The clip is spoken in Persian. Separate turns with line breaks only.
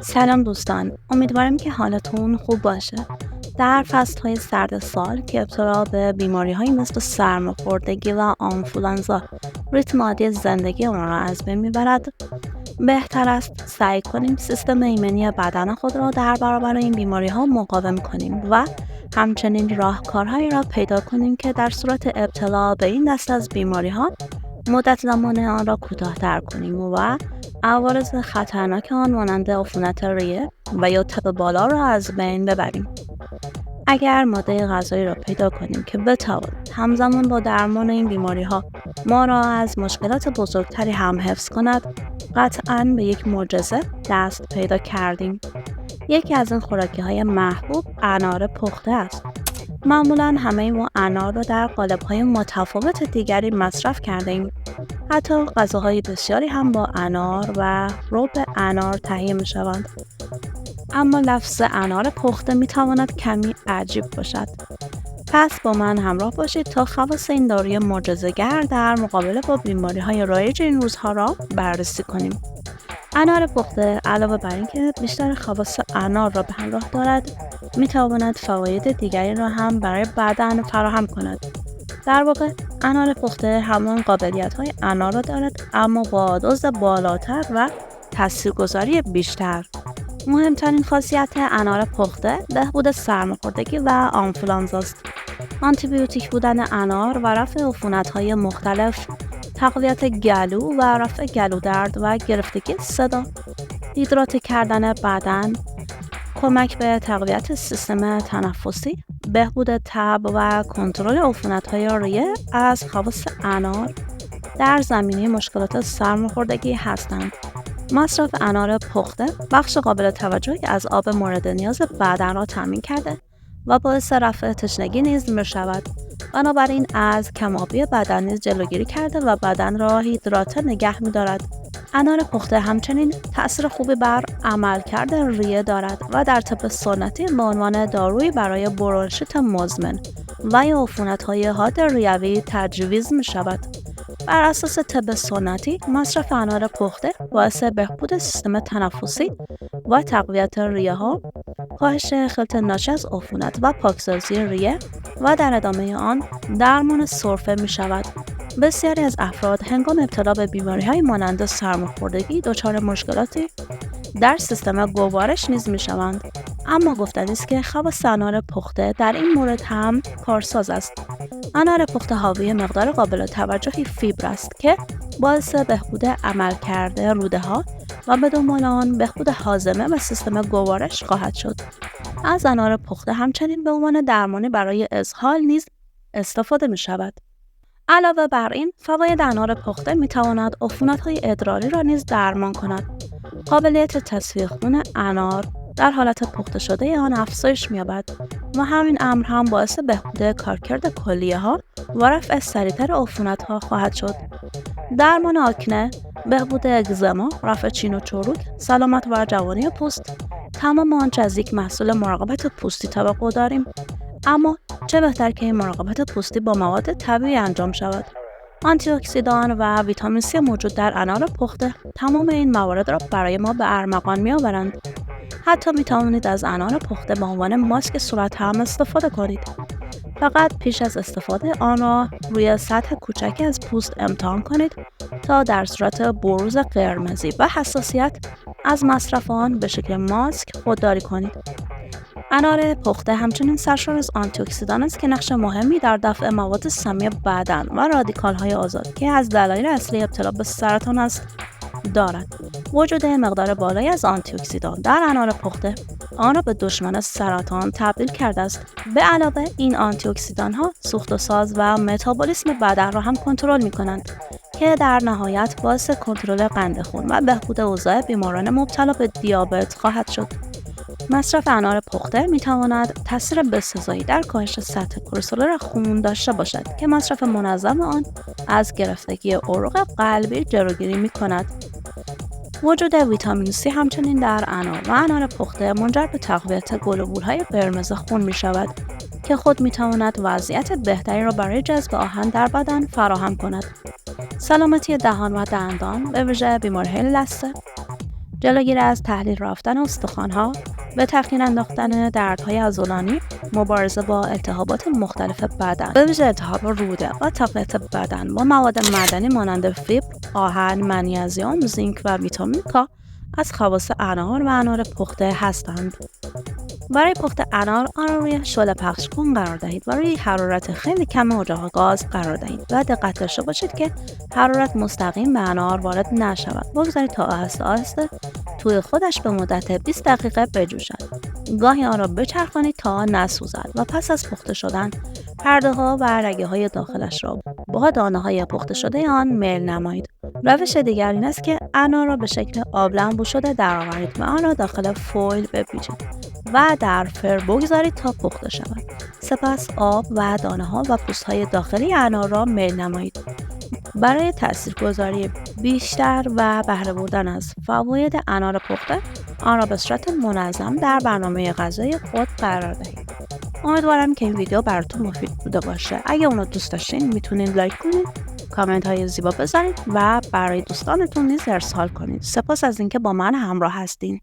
سلام دوستان، امیدوارم که حالتون خوب باشه. در فصل‌های سرد سال که ابتلا به بیماری‌هایی مثل سرماخوردگی و آنفولانزا ریتم عادی زندگی ما را از بین می‌برد، بهتر است سعی کنیم سیستم ایمنی بدن خود را در برابر این بیماری‌ها مقاوم کنیم و همچنین راهکارهایی را پیدا کنیم که در صورت ابتلا به این دست از بیماری‌ها مدت زمان آن را کوتاه‌تر کنیم و عوارض خطرناک آن مانند عفونت ریه و یا تب بالا را از بین ببریم. اگر ماده غذایی را پیدا کنیم که بتواند همزمان با درمان این بیماری‌ها ما را از مشکلات بزرگتری هم حفظ کند، قطعاً به یک معجزه دست پیدا کردیم. یکی از این خوراکی‌های محبوب انار پخته است. معمولاً همه ما انار را در قالب‌های متفاوت دیگری مصرف کرده‌ایم. حتی غذاهای بسیاری هم با انار و رب انار تهیه می‌شوند. اما لفظ انار پخته می‌تواند کمی عجیب باشد. پس با من همراه باشید تا خواص این داروی معجزه‌گر در مقابله با بیماری‌های رایج این روزها را بررسی کنیم. انار پخته علاوه بر اینکه بیشتر خواص انار را به همراه دارد، می‌تواند فواید دیگری را هم برای بدن فراهم کند. در واقع انار پخته همان قابلیت‌های انار را دارد، اما با دوز بالاتر و تاثیرگذاری بیشتر. مهمترین خاصیت انار پخته بهبود سرماخوردگی و آنفولانزا است. آنتیبیوتیک بودن انار و رفع عفونت‌های مختلف، تقویت گلو و رفع گلودرد و گرفتگی صدا، هیدرات کردن بدن، کمک به تقویت سیستم تنفسی، بهبود تب و کنترل عفونت‌های ریه از خواص انار در زمینه مشکلات سرماخوردگی هستند. مصرف انار پخته بخش قابل توجهی از آب مورد نیاز بدن را تامین کرده و باعث رفع تشنگی نیز می‌شود. بنابراین از کم‌آبی بدن نیز جلوگیری کرده و بدن را هیدراته نگه می‌دارد. انار پخته همچنین تأثیر خوبی بر عملکرد ریه دارد و در طب سنتی به عنوان دارویی برای برونشیت مزمن و یا عفونت‌های حاد ریوی تجویز می‌شود. بر اساس طب سنتی، مصرف انار پخته باعث بهبود سیستم تنفسی و تقویت ریه‌ها، کاهش خلط ناشی از عفونت و پاکسازی ریه و در ادامه آن درمان سرفه می‌شود. بسیاری از افراد هنگام ابتلا به بیماری‌های مانند سرماخوردگی دچار مشکلاتی در سیستم گوارش نیز می‌شوند. اما گفتنی است که خواص انار پخته در این مورد هم کارساز است. انار پخته حاوی مقدار قابل توجهی فیبر است که باعث بهبود عملکرد روده‌ها و به دنبال آن بهبود هاضمه و سیستم گوارش خواهد شد. از انار پخته همچنین به عنوان درمانی برای اسهال نیز استفاده می‌شود. علاوه بر این، فواید انار پخته می‌تواند عفونت‌های ادراری را نیز درمان کند. قابلیت تصفیه خون انار در حالت پخته شده آن افزایش می‌یابد و همین امر هم باعث بهبود کارکرد کلیه‌ها و رفع سریعتر عفونت‌ها خواهد شد. درمان آکنه، بهبود اگزما، رفع چین و چروک، سلامت و جوانی پوست، تمام آنچه از یک محصول مراقبت پوستی توقع داریم. اما چه بهتر که این مراقبت پوستی با مواد طبیعی انجام شود. آنتی اکسیدان و ویتامین C موجود در انار پخته تمام این موارد را برای ما به ارمغان می‌آورند. حتی می توانید از انار پخته به عنوان ماسک صورت هم استفاده کنید. فقط پیش از استفاده آن را روی سطح کوچکی از پوست امتحان کنید تا در صورت بروز قرمزی و حساسیت از مصرف آن به شکل ماسک خودداری کنید. انار پخته همچنین سرشار از آنتی اکسیدان است که نقش مهمی در دفع مواد سمی بدن و رادیکال‌های آزاد که از دلایل اصلی ابتلا به سرطان است دارد. وجود مقدار بالایی از آنتی اکسیدان در انار پخته آن را به دشمن سرطان تبدیل کرده است. به علاوه این آنتی اکسیدان ها سوخت و ساز و متابولیسم بدن را هم کنترل می کنند که در نهایت باعث کنترل قند خون و بهبود اوضاع بیماران مبتلا به دیابت خواهد شد. مصرف انار پخته می تواند تاثیر بسزایی در کاهش سطح کلسترول خون داشته باشد که مصرف منظم آن از گرفتگی عروق قلبی جلوگیری می کند. وجود ویتامین C همچنین در انار و انار پخته منجر به تقویت گلوبول‌های قرمز خون می شود که خود می تواند وضعیت بهتری را برای جذب آهن در بدن فراهم کند. سلامتی دهان و دندان، به ویژه بیماری‌های لثه، جلوگیری از تحلیل رفتن استخوان‌ها، به تخیین انداختن دردهای عضلانی، مبارزه با التهابات مختلف بدن، به ویژه التهاب روده و تقویت بدن با مواد معدنی مانند فیبر، آهن، منیزیم، زینک و ویتامین کا از خواص انار و انار پخته هستند. برای پخت انار، آن را روی شعله پخش کن قرار دهید و روی حرارت خیلی کم اجاق گاز قرار دهید و دقت داشته باشید که حرارت مستقیم به انار وارد نشود. بگذارید تا آهسته آهسته توی خودش به مدت 20 دقیقه بجوشد. گاهی آن را بچرخانید تا نسوزد و پس از پخته شدن پرده ها و رگه های داخلش را با دانه های پخته شده آن میل نمایید. روش دیگر این است که انار را به شکل آب لمبو شده درآورید و آن را داخل فویل بپیچید و در فر بگذارید تا پخته شود. سپس آب و دانه‌ها و پوست‌های داخلی انار را میل نمایید. برای تاثیرگذاری بیشتر و بهره بردن از فواید انار پخته، آن را به صورت منظم در برنامه غذایی خود قرار دهید. امیدوارم که این ویدیو براتون مفید بوده باشه. اگه اونو دوست داشتین میتونین لایک کنید، کامنت های زیبا بذارید و برای دوستانتون نیز ارسال کنید. سپاس از اینکه با من همراه هستین.